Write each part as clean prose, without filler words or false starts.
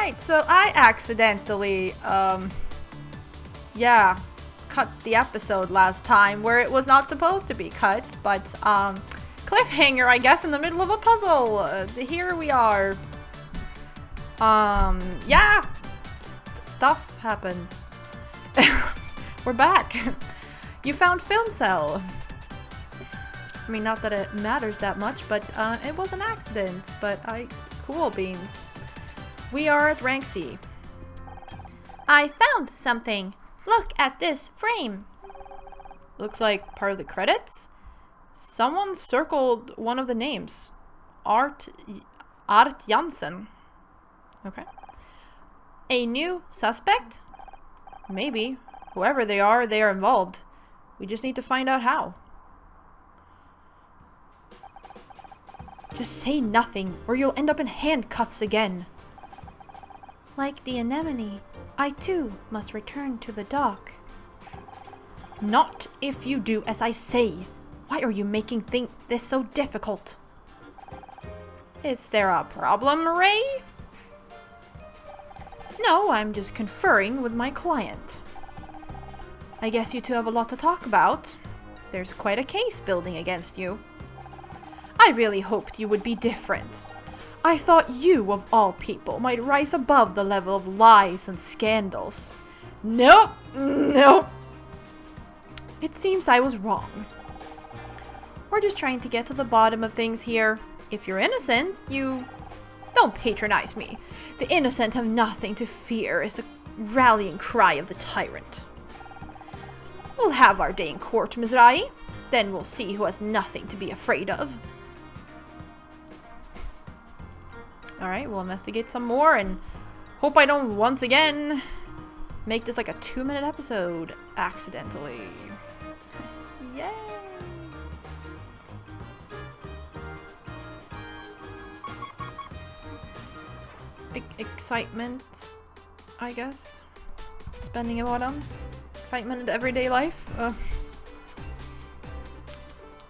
Alright, so I accidentally, yeah, cut the episode last time where it was not supposed to be cut, but, cliffhanger, I guess, in the middle of a puzzle. Here we are. Yeah, stuff happens. We're back. You found film cell. I mean, not that it matters that much, but, it was an accident, but cool beans. We are at rank C. I found something. Look at this frame. Looks like part of the credits. Someone circled one of the names. Art Jansen. Okay. A new suspect? Maybe. Whoever they are involved. We just need to find out how. Just say nothing, or you'll end up in handcuffs again. Like the anemone, I too must return to the dock. Not if you do as I say. Why are you making this so difficult? Is there a problem, Ray? No, I'm just conferring with my client. I guess you two have a lot to talk about. There's quite a case building against you. I really hoped you would be different. I thought you, of all people, might rise above the level of lies and scandals. Nope, nope. It seems I was wrong. We're just trying to get to the bottom of things here. If you're innocent, you... Don't patronize me. The innocent have nothing to fear is the rallying cry of the tyrant. We'll have our day in court, Ms. Rai. Then we'll see who has nothing to be afraid of. Alright, we'll investigate some more and hope I don't once again make this like a 2-minute episode accidentally. Yay! Excitement, I guess. Spending a lot on excitement in everyday life.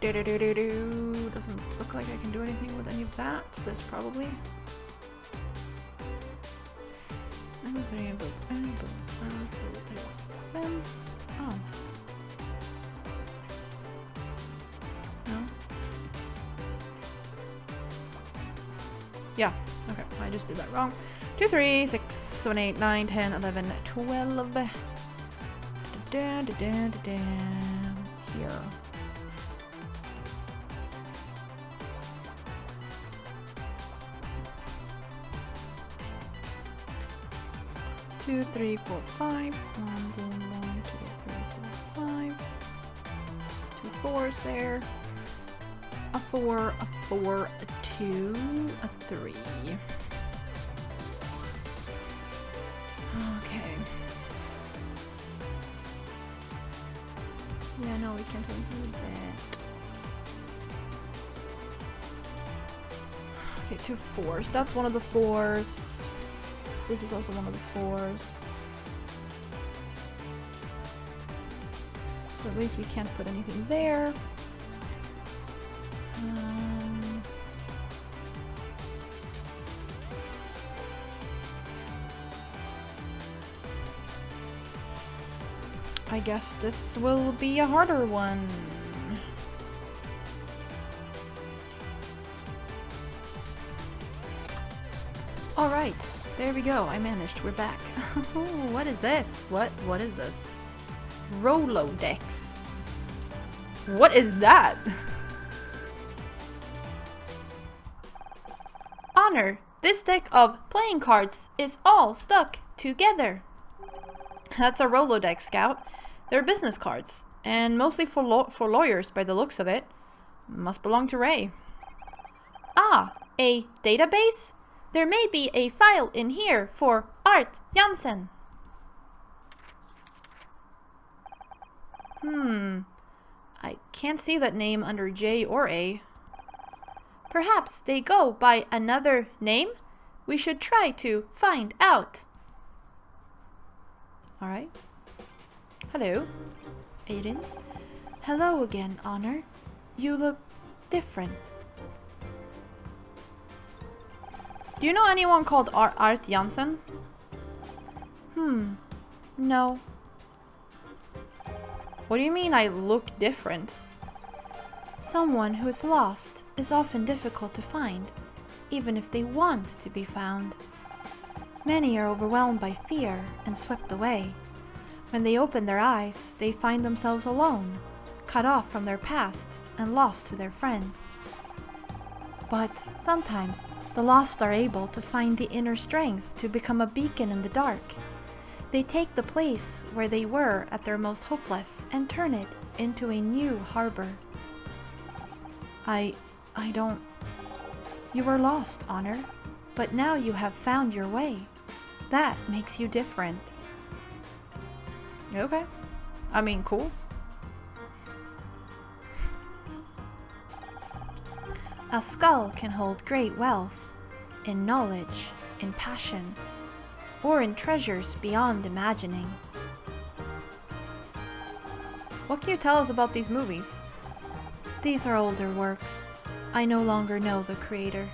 Doesn't look like I can do anything with any of that. This probably. Oh. No. Yeah. Okay. I just did that wrong. 2, 3, 6, 7, 8, 9, 10, 11, 12. Here. 2, 3, 4, 5. 1, boom, 1, 2, 3, 4, 5. 2 fours there. A 4, a 4, a 2, a 3. Okay. Yeah, no, we can't do anything with that. Okay, 2 fours. That's one of the 4s. This is also one of the 4s. So at least we can't put anything there. I guess this will be a harder one. Alright, there we go. I managed. We're back. What is this? What is this? Rolodex. What is that? Honor, this deck of playing cards is all stuck together. That's a Rolodex, Scout. They're business cards, and mostly for lawyers by the looks of it. Must belong to Ray. Ah, a database? There may be a file in here for Art Jansen. I can't see that name under J or A. Perhaps they go by another name? We should try to find out. Alright. Hello, Aiden. Hello again, Honor. You look different. Do you know anyone called Art Jansen? No. What do you mean I look different? Someone who is lost is often difficult to find, even if they want to be found. Many are overwhelmed by fear and swept away. When they open their eyes, they find themselves alone, cut off from their past and lost to their friends. But sometimes, the lost are able to find the inner strength to become a beacon in the dark. They take the place where they were at their most hopeless and turn it into a new harbor. I don't... You were lost, Honor, but now you have found your way. That makes you different. Okay. I mean, cool. A skull can hold great wealth, in knowledge, in passion, or in treasures beyond imagining. What can you tell us about these movies? These are older works. I no longer know the creator.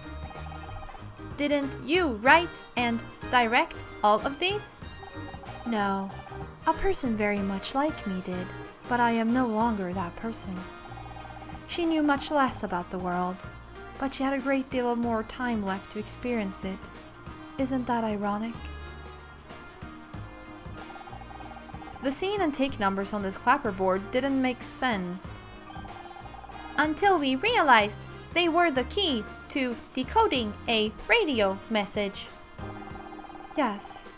Didn't you write and direct all of these? No. A person very much like me did, but I am no longer that person. She knew much less about the world, but she had a great deal of more time left to experience it. Isn't that ironic? The scene and take numbers on this clapperboard didn't make sense. Until we realized they were the key to decoding a radio message. Yes,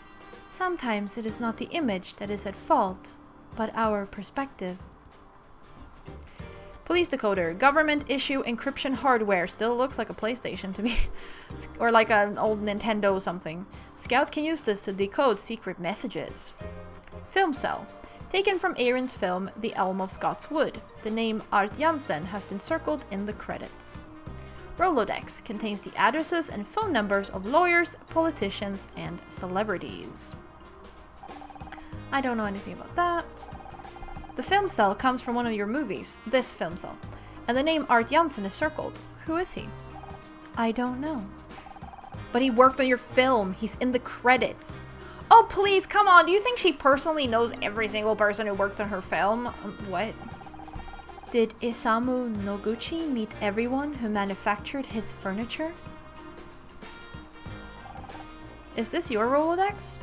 sometimes it is not the image that is at fault, but our perspective. Police decoder, government issue encryption hardware. Still looks like a PlayStation to me. Or like an old Nintendo or something. Scout can use this to decode secret messages. Film cell. Taken from Aaron's film, The Elm of Scots Wood. The name Art Jansen has been circled in the credits. Rolodex contains the addresses and phone numbers of lawyers, politicians, and celebrities. I don't know anything about that. The film cell comes from one of your movies, this film cell, and the name Art Jansen is circled. Who is he? I don't know. But he worked on your film. He's in the credits. Oh, please, come on. Do you think she personally knows every single person who worked on her film? What? Did Isamu Noguchi meet everyone who manufactured his furniture? Is this your Rolodex?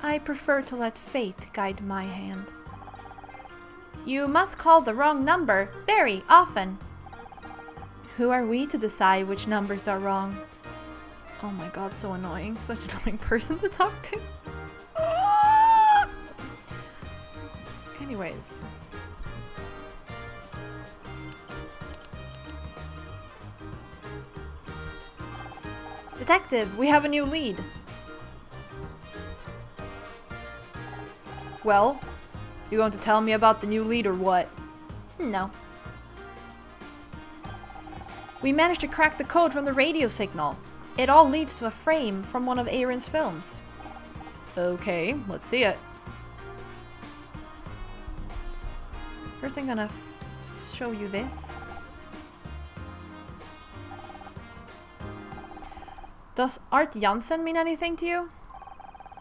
I prefer to let fate guide my hand. You must call the wrong number very often. Who are we to decide which numbers are wrong? Oh my god, so annoying. Such an annoying person to talk to. Anyways. Detective, we have a new lead. Well, you going to tell me about the new lead or what? No. We managed to crack the code from the radio signal. It all leads to a frame from one of Aaron's films. Okay, let's see it. First I'm gonna show you this. Does Art Jansen mean anything to you?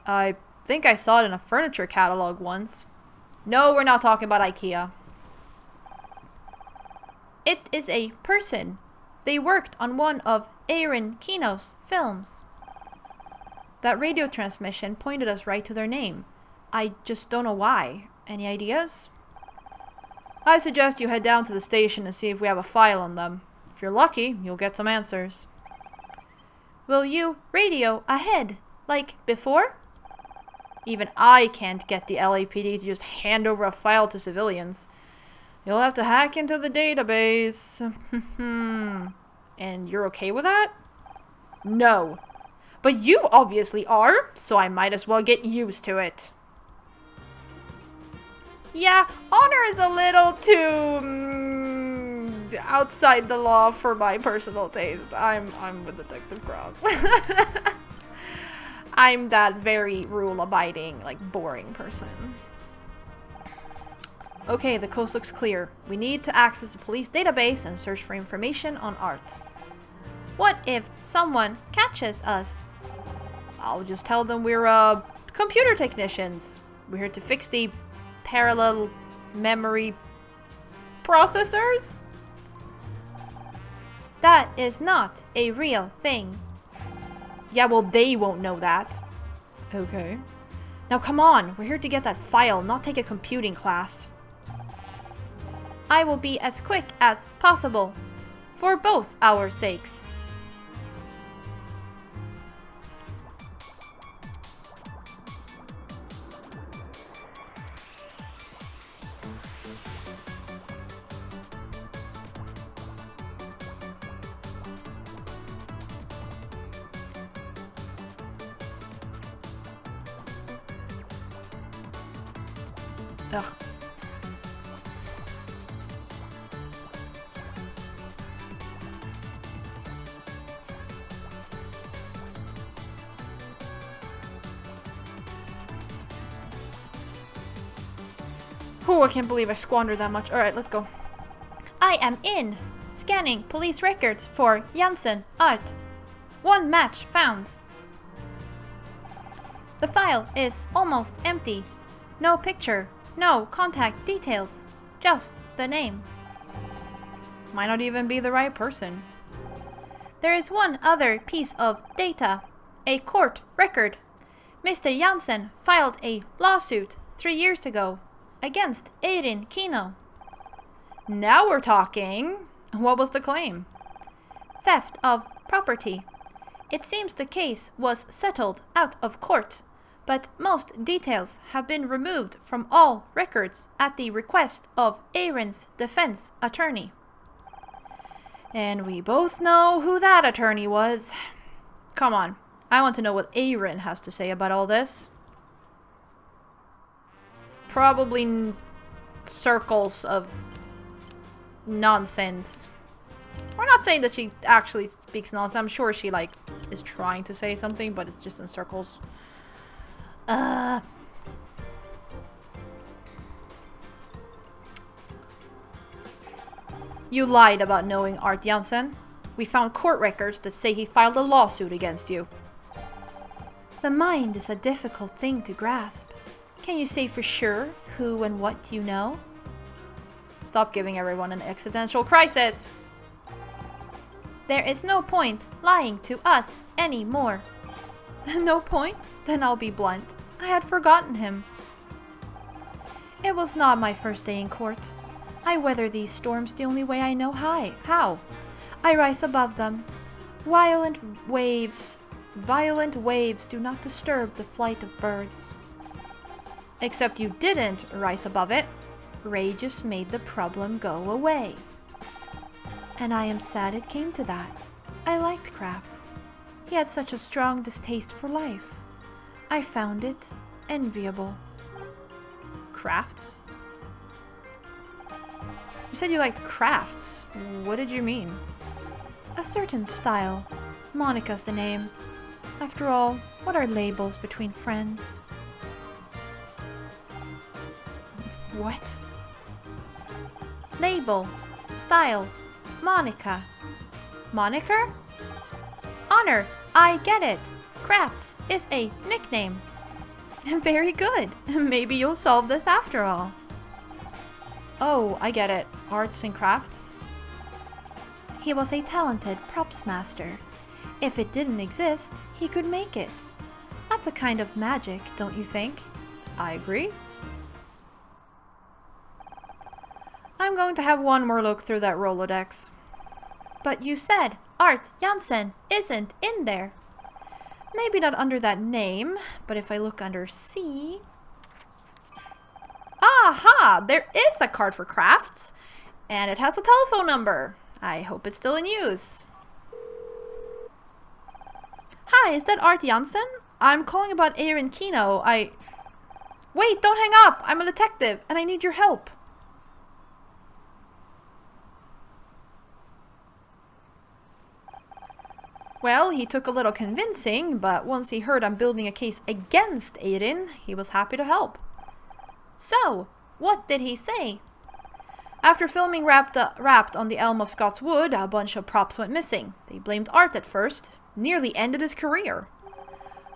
I think I saw it in a furniture catalog once. No, we're not talking about IKEA. It is a person. They worked on one of Aaron Kino's films. That radio transmission pointed us right to their name. I just don't know why. Any ideas? I suggest you head down to the station and see if we have a file on them. If you're lucky, you'll get some answers. Will you radio ahead, like before? Even I can't get the LAPD to just hand over a file to civilians. You'll have to hack into the database. And you're okay with that? No. But you obviously are, so I might as well get used to it. Yeah, honor is a little too outside the law for my personal taste. I'm with Detective Cross. I'm that very rule-abiding, like, boring person. Okay, the coast looks clear. We need to access the police database and search for information on Art. What if someone catches us? I'll just tell them we're computer technicians. We're here to fix the parallel memory processors? That is not a real thing. Yeah, well, they won't know that. Okay. Now come on, we're here to get that file, not take a computing class. I will be as quick as possible, for both our sakes. Ugh. Oh, I can't believe I squandered that much. Alright, let's go. I am in. Scanning police records for Janssen Art. One match found. The file is almost empty. No picture. No contact details, just the name. Might not even be the right person. There is one other piece of data, a court record. Mr. Janssen filed a lawsuit 3 years ago against Eirin Kino. Now we're talking. What was the claim? Theft of property. It seems the case was settled out of court, but most details have been removed from all records at the request of Eirin's defense attorney. And we both know who that attorney was. Come on, I want to know what Eirin has to say about all this. Probably circles of nonsense. We're not saying that she actually speaks nonsense. I'm sure she, like, is trying to say something, but it's just in circles. You lied about knowing Art Janssen. We found court records that say he filed a lawsuit against you. The mind is a difficult thing to grasp. Can you say for sure who and what you know? Stop giving everyone an existential crisis. There is no point lying to us anymore. No point? Then I'll be blunt. I had forgotten him. It was not my first day in court. I weather these storms the only way I know how. I rise above them. Violent waves do not disturb the flight of birds. Except you didn't rise above it. Ray just made the problem go away. And I am sad it came to that. I liked Crafts. He had such a strong distaste for life. I found it enviable. Crafts? You said you liked crafts. What did you mean? A certain style. Monica's the name. After all, what are labels between friends? What? Label. Style. Monica. Moniker? Honor. I get it. Crafts is a nickname. Very good. Maybe you'll solve this after all. Oh, I get it. Arts and crafts. He was a talented props master. If it didn't exist, he could make it. That's a kind of magic, don't you think? I agree. I'm going to have one more look through that Rolodex. But you said Art Janssen isn't in there. Maybe not under that name, but if I look under C... Aha! There is a card for crafts, and it has a telephone number. I hope it's still in use. Hi, is that Art Janssen? I'm calling about Eirin Kino. Wait, don't hang up! I'm a detective, and I need your help. Well, he took a little convincing, but once he heard I'm building a case against Eirin, he was happy to help. So, what did he say? After filming wrapped on the Elm of Scots Wood, a bunch of props went missing. They blamed Art at first, nearly ended his career.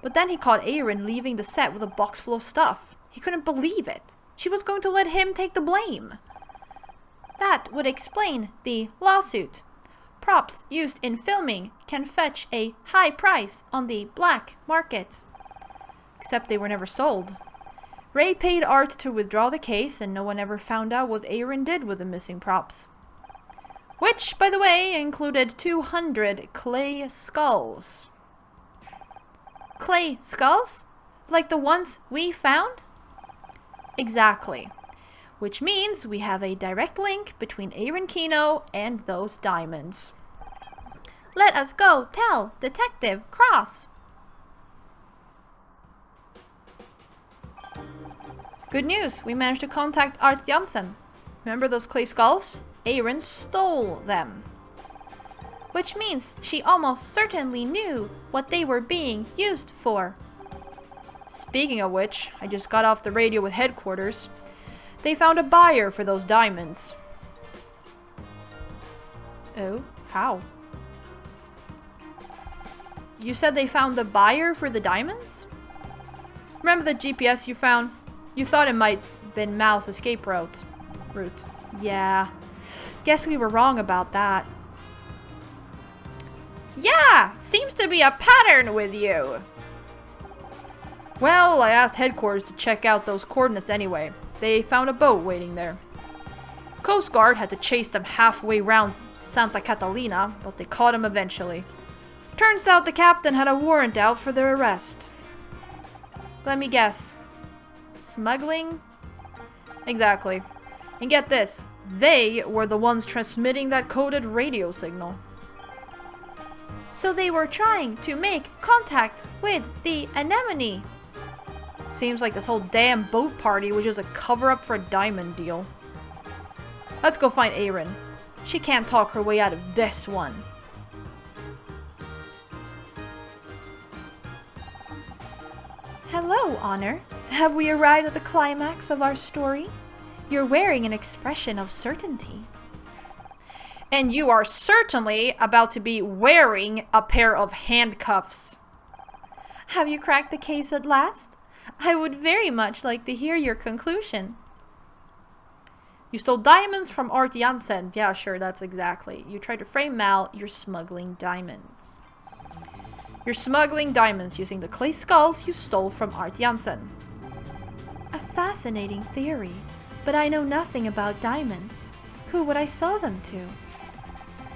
But then he caught Aaron leaving the set with a box full of stuff. He couldn't believe it. She was going to let him take the blame. That would explain the lawsuit. Props used in filming can fetch a high price on the black market. Except they were never sold. Ray paid Art to withdraw the case, and no one ever found out what Aaron did with the missing props. Which, by the way, included 200 clay skulls. Clay skulls? Like the ones we found? Exactly. Which means we have a direct link between Aaron Kino and those diamonds. Let us go tell Detective Cross. Good news, we managed to contact Art Jansen. Remember those clay skulls? Aaron stole them. Which means she almost certainly knew what they were being used for. Speaking of which, I just got off the radio with headquarters. They found a buyer for those diamonds. Oh, how? You said they found the buyer for the diamonds? Remember the GPS you found? You thought it might have been Mal's escape route. Yeah. Guess we were wrong about that. Yeah! Seems to be a pattern with you! Well, I asked headquarters to check out those coordinates anyway. They found a boat waiting there. Coast Guard had to chase them halfway round Santa Catalina, but they caught him eventually. Turns out the captain had a warrant out for their arrest. Let me guess. Smuggling? Exactly. And get this, they were the ones transmitting that coded radio signal. So they were trying to make contact with the anemone. Seems like this whole damn boat party was just a cover-up for a diamond deal. Let's go find Aaron. She can't talk her way out of this one. Hello, Honor. Have we arrived at the climax of our story? You're wearing an expression of certainty. And you are certainly about to be wearing a pair of handcuffs. Have you cracked the case at last? I would very much like to hear your conclusion. You stole diamonds from Art Jansen. Yeah, sure, that's exactly. You tried to frame Mal, you're smuggling diamonds. You're smuggling diamonds using the clay skulls you stole from Art Jansen. A fascinating theory, but I know nothing about diamonds. Who would I sell them to?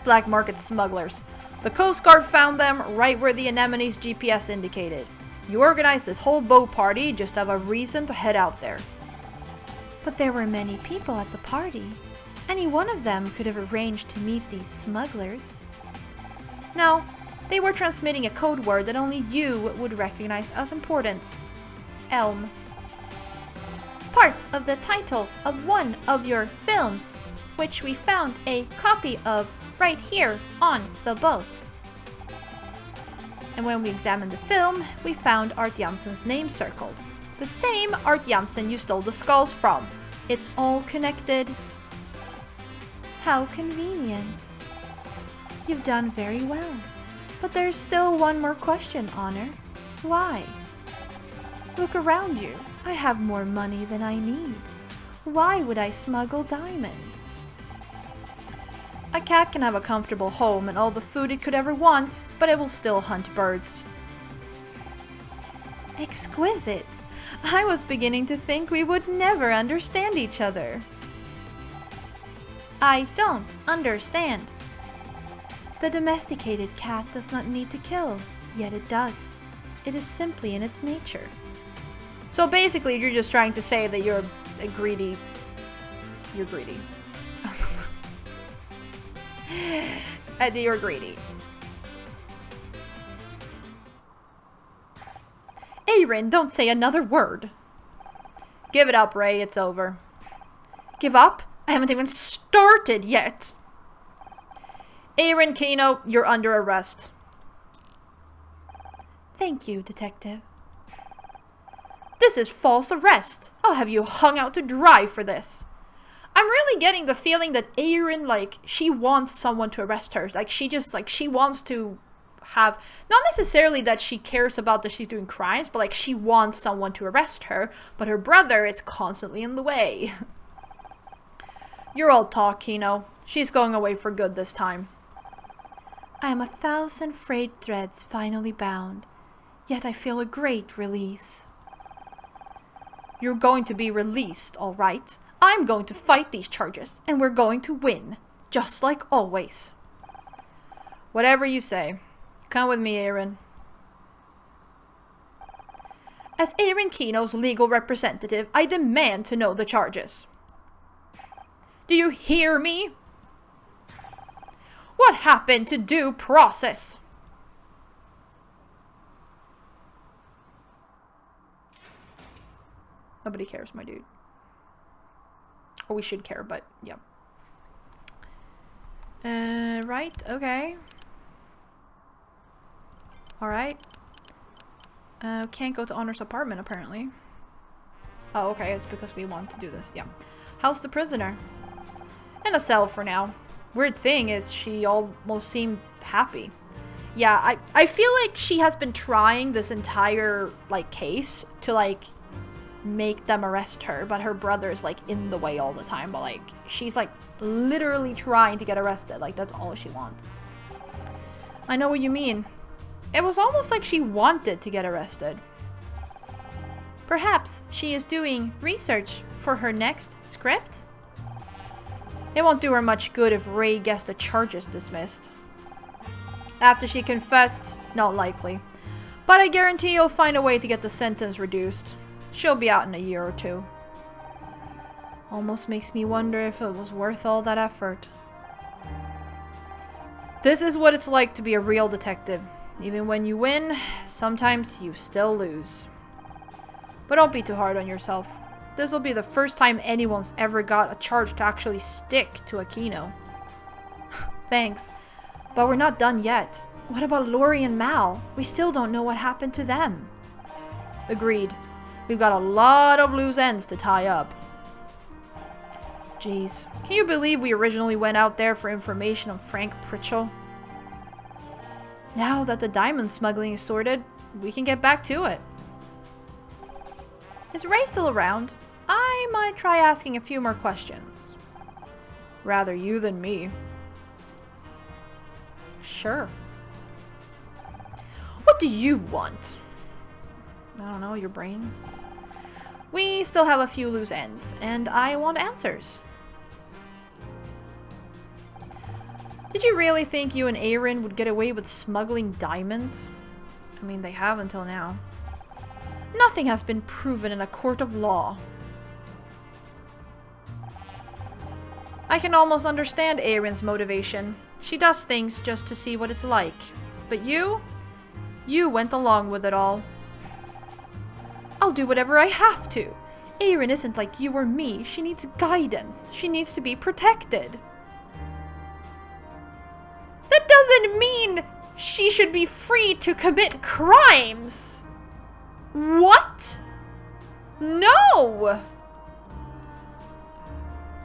Black market smugglers. The Coast Guard found them right where the anemone's GPS indicated. You organized this whole boat party just to have a reason to head out there. But there were many people at the party. Any one of them could have arranged to meet these smugglers. No, they were transmitting a code word that only you would recognize as important. Elm. Part of the title of one of your films, which we found a copy of right here on the boat. And when we examined the film, we found Art Jansen's name circled. The same Art Jansen you stole the skulls from. It's all connected. How convenient. You've done very well. But there's still one more question, Honor. Why? Look around you. I have more money than I need. Why would I smuggle diamonds? A cat can have a comfortable home and all the food it could ever want, but it will still hunt birds. Exquisite. I was beginning to think we would never understand each other. I don't understand. The domesticated cat does not need to kill, yet it does. It is simply in its nature. So basically, you're just trying to say that you're a greedy. You're greedy. You're greedy. Aaron, don't say another word. Give it up, Ray. It's over. Give up? I haven't even started yet. Aaron Kino, you're under arrest. Thank you, Detective. This is false arrest. I'll have you hung out to dry for this. I'm really getting the feeling that Erin, like, she wants someone to arrest her. Like, she just, like, she wants to have, not necessarily that she cares about that she's doing crimes, but like she wants someone to arrest her, but her brother is constantly in the way. You're all talk, Kino. She's going away for good this time. I am 1,000 frayed threads finally bound, yet I feel a great release. You're going to be released, all right. I'm going to fight these charges, and we're going to win, just like always. Whatever you say. Come with me, Erin. As Erin Kino's legal representative, I demand to know the charges. Do you hear me? What happened to due process? Nobody cares, my dude. Or we should care, but yeah. Right, okay. Alright. Can't go to Honor's apartment, apparently. Oh, okay, it's because we want to do this, yeah. How's the prisoner? In a cell for now. Weird thing is, she almost seemed happy. Yeah, I feel like she has been trying this entire, like, case to, like, make them arrest her, but her brother's, like, in the way all the time, but, like, she's, like, literally trying to get arrested. Like, that's all she wants. I know what you mean. It was almost like she wanted to get arrested. Perhaps she is doing research for her next script? It won't do her much good if Ray gets the charges dismissed. After she confessed, not likely. But I guarantee you'll find a way to get the sentence reduced. She'll be out in a year or two. Almost makes me wonder if it was worth all that effort. This is what it's like to be a real detective. Even when you win, sometimes you still lose. But don't be too hard on yourself. This will be the first time anyone's ever got a charge to actually stick to a Kino. Thanks. But we're not done yet. What about Lori and Mal? We still don't know what happened to them. Agreed. We've got a lot of loose ends to tie up. Jeez. Can you believe we originally went out there for information on Frank Pritchell? Now that the diamond smuggling is sorted, we can get back to it. Is Ray still around? I might try asking a few more questions. Rather you than me. Sure. What do you want? I don't know, your brain? We still have a few loose ends, and I want answers. Did you really think you and Erin would get away with smuggling diamonds? I mean, they have until now. Nothing has been proven in a court of law. I can almost understand Erin's motivation. She does things just to see what it's like. But you went along with it all. I'll do whatever I have to. Erin isn't like you or me. She needs guidance. She needs to be protected. That doesn't mean she should be free to commit crimes. What? No!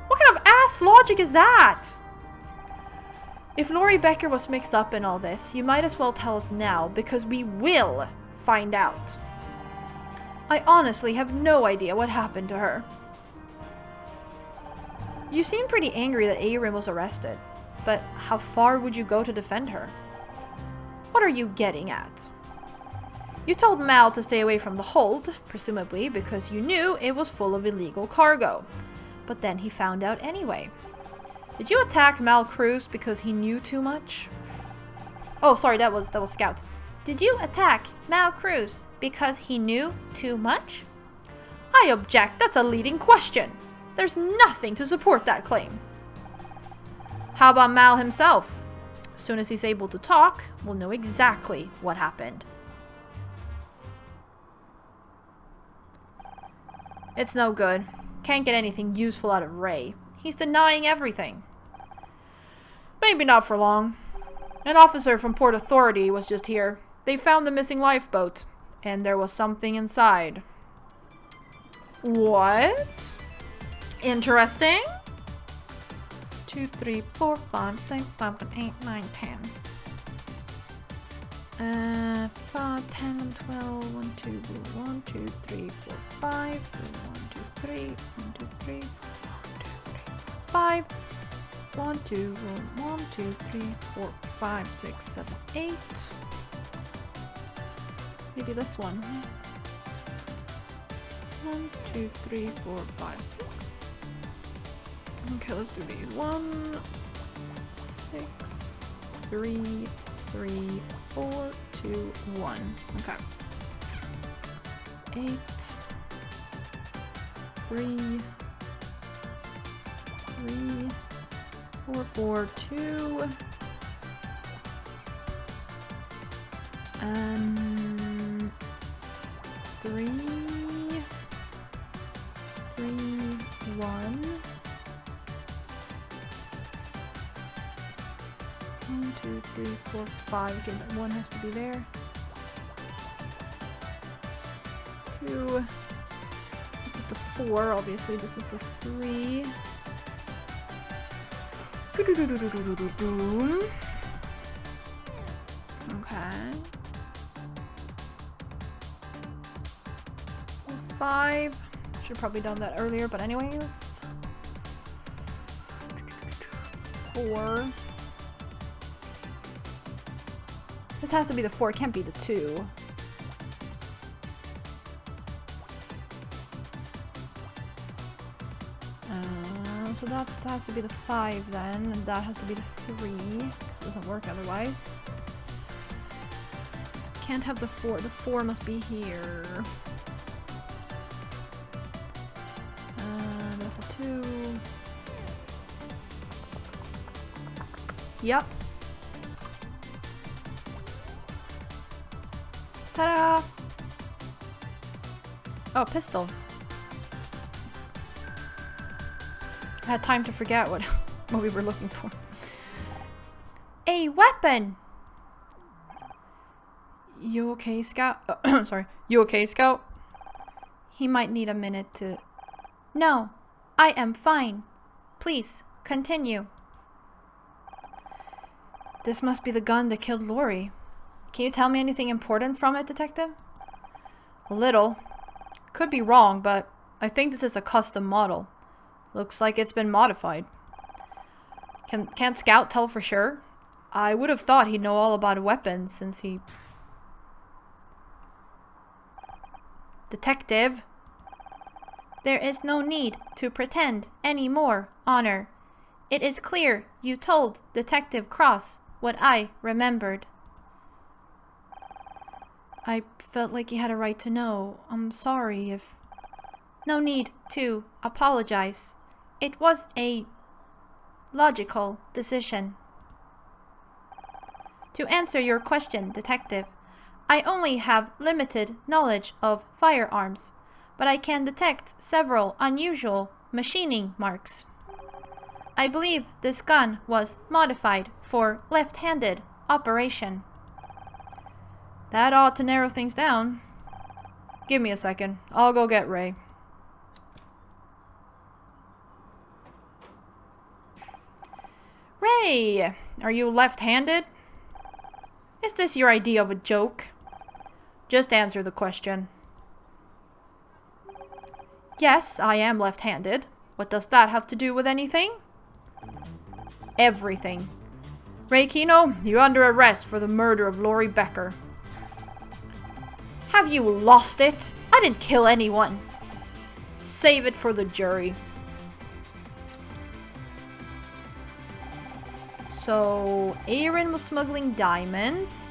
What kind of ass logic is that? If Lori Becker was mixed up in all this, you might as well tell us now, because we will find out. I honestly have no idea what happened to her. You seem pretty angry that Erin was arrested, but how far would you go to defend her? What are you getting at? You told Mal to stay away from the hold, presumably because you knew it was full of illegal cargo. But then he found out anyway. Did you attack Mal Cruz because he knew too much? Oh, sorry, that was Scout. Did you attack Mal Cruz because he knew too much? I object, that's a leading question. There's nothing to support that claim. How about Mal himself? As soon as he's able to talk, we'll know exactly what happened. It's no good. Can't get anything useful out of Ray. He's denying everything. Maybe not for long. An officer from Port Authority was just here. They found the missing lifeboat, and there was something inside. What? Interesting. 2, 3, 4, 5, 6, 7, 8, 9, 10. 5, 10, 12, 1, 2, blue, 1, 2, 3, 4, 5, blue, 1, 2, 3, 1, 2, 3, 1, 2, 3, 5, 1, 2, 1, 2, 3, 4, 5, 6, 7, 8. Maybe this one. 1, 2, 3, 4, 5, 6. Okay, let's do these. 1, 6, 3, 3, 4, 2, 1. Okay. 8, 3, 3, 4, 4, 2. And 3, 3, 1. 1, 2, 3, 4, 5. Again, that 1 has to be there. 2. This is the 4. Obviously, this is the 3. Okay. 5. Should have probably done that earlier, but anyways. 4. This has to be the 4, it can't be the 2. So that has to be the 5 then, and that has to be the 3, because it doesn't work otherwise. Can't have the 4, the 4 must be here. That's a 2. Yep. Ta-da! Oh, pistol. I had time to forget what we were looking for. A weapon! You okay, Scout? Sorry. You okay, Scout? He might need a minute to... No, I am fine. Please, continue. This must be the gun that killed Lori. Can you tell me anything important from it, Detective? A little. Could be wrong, but I think this is a custom model. Looks like it's been modified. Can't Scout tell for sure? I would have thought he'd know all about weapons since he... Detective! There is no need to pretend any more, Honor. It is clear you told Detective Cross what I remembered. I felt like he had a right to know. I'm sorry if... No need to apologize. It was a logical decision. To answer your question, Detective, I only have limited knowledge of firearms, but I can detect several unusual machining marks. I believe this gun was modified for left-handed operation. That ought to narrow things down. Give me a second. I'll go get Ray. Ray! Are you left-handed? Is this your idea of a joke? Just answer the question. Yes, I am left-handed. What does that have to do with anything? Everything. Ray Kino, you're under arrest for the murder of Lori Becker. Have you lost it? I didn't kill anyone. Save it for the jury. So, Aaron was smuggling diamonds.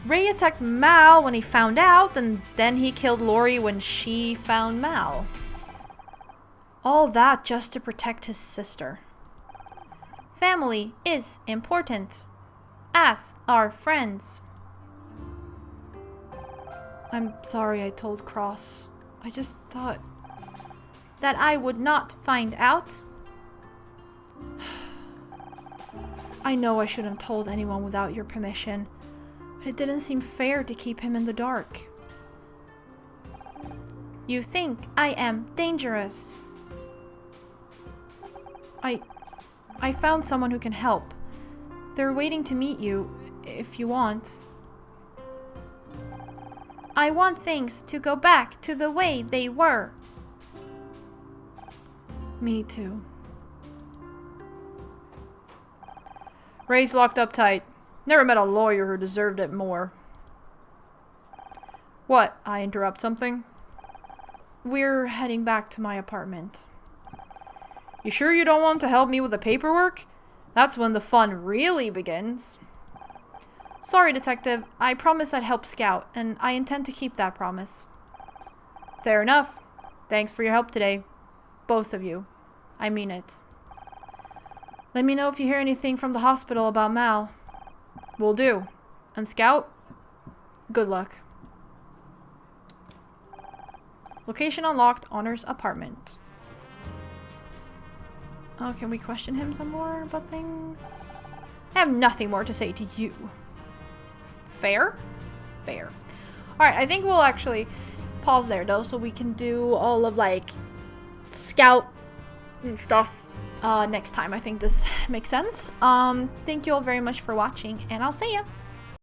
Ray attacked Mal when he found out, and then he killed Lori when she found Mal. All that just to protect his sister. Family is important. As are friends. I'm sorry I told Cross. I just thought that I would not find out. I know I shouldn't have told anyone without your permission, but it didn't seem fair to keep him in the dark. You think I am dangerous. I found someone who can help. They're waiting to meet you, if you want. I want things to go back to the way they were. Me too. Ray's locked up tight. Never met a lawyer who deserved it more. What? I interrupt something? We're heading back to my apartment. You sure you don't want to help me with the paperwork? That's when the fun really begins. Sorry, Detective. I promised I'd help Scout, and I intend to keep that promise. Fair enough. Thanks for your help today. Both of you. I mean it. Let me know if you hear anything from the hospital about Mal. Will do. And Scout, good luck. Location unlocked, Honor's apartment. Oh, can we question him some more about things? I have nothing more to say to you. Fair? Fair. Alright, I think we'll actually pause there though, so we can do all of like Scout and stuff next time. I think this makes sense. Thank you all very much for watching, and I'll see ya.